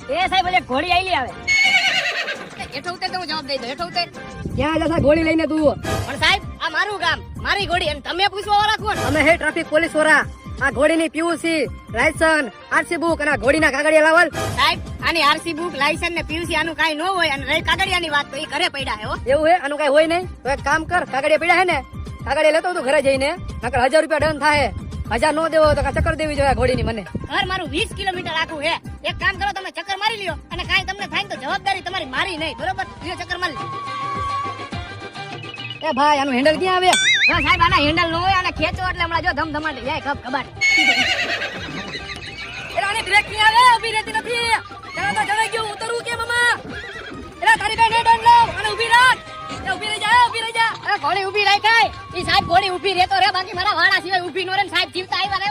એ સાહેબ એટલે ઘોડી આઈલી આવે. હેઠો ઉતર તો હું જવાબ દઈ દઉં. હેઠો ઉતર. ક્યાં જશે ઘોડી લઈને તું? પણ સાહેબ આ મારું ગામ, મારી ઘોડી, અને તમે પૂછવા વાળા કોણ? અમે હે ટ્રાફિક પોલીસ વાળા. આ ઘોડીની પીયુસી, લાયસન્સ, આરસી બુક અને આ ઘોડીના કાગળિયા લાવલ. સાહેબ આની આરસી બુક, લાયસન્સ ને પીયુસી આનું કાઈ ન હોય, અને રહી કાગળિયાની વાત તો એ ઘરે પડ્યા હે હો. એવું હે? આનું કઈ હોય નહીં? તો એક કામ કર, કાગળિયા પડ્યા હે ને, કાગળિયા લેતો તું ઘરે જઈને, નકર 1000 રૂપિયા દંડ થાય. 1000 નો દેવો તો ચક્કર દેવી જોઈએ ઘોડીની મને. ઘર મારું 20 કિલોમીટર આખું હે. એક કામ કરો, તમે ચક્કર મારી લ્યો, અને કાઈ તમને થાય ને તો જવાબદારી તમારી મારી નહીં, બરોબર? લ્યો ચક્કર મારી લ્યો. એ ભાઈ આનું હેન્ડલ ક્યાં આવે? હા સાહેબ આના હેન્ડલ નો હોય, અને ખેંચો એટલે હમણાં જો ધમધમાટી જાય, ખબ ખબાટ. એલા આની બ્રેક ક્યાં આવે? ઊભી રહેતી નથી. ત્યાં તો જવાઈ ગયું, ઉતરવું કેમ આમાં? એલા તારી બેન હેન્ડલ લાવ, અને ઊભી રાખ. એ ઊભી રહી જા, ઊભી રહી જા. ઘોડી ઊભી રાખાય. ઈ સાહેબ ઘોડી ઊભી રહેતો રે, બાકી મારા વાળા સિવાય ઊભી નો રે. સાહેબ જીવતા આવ્યા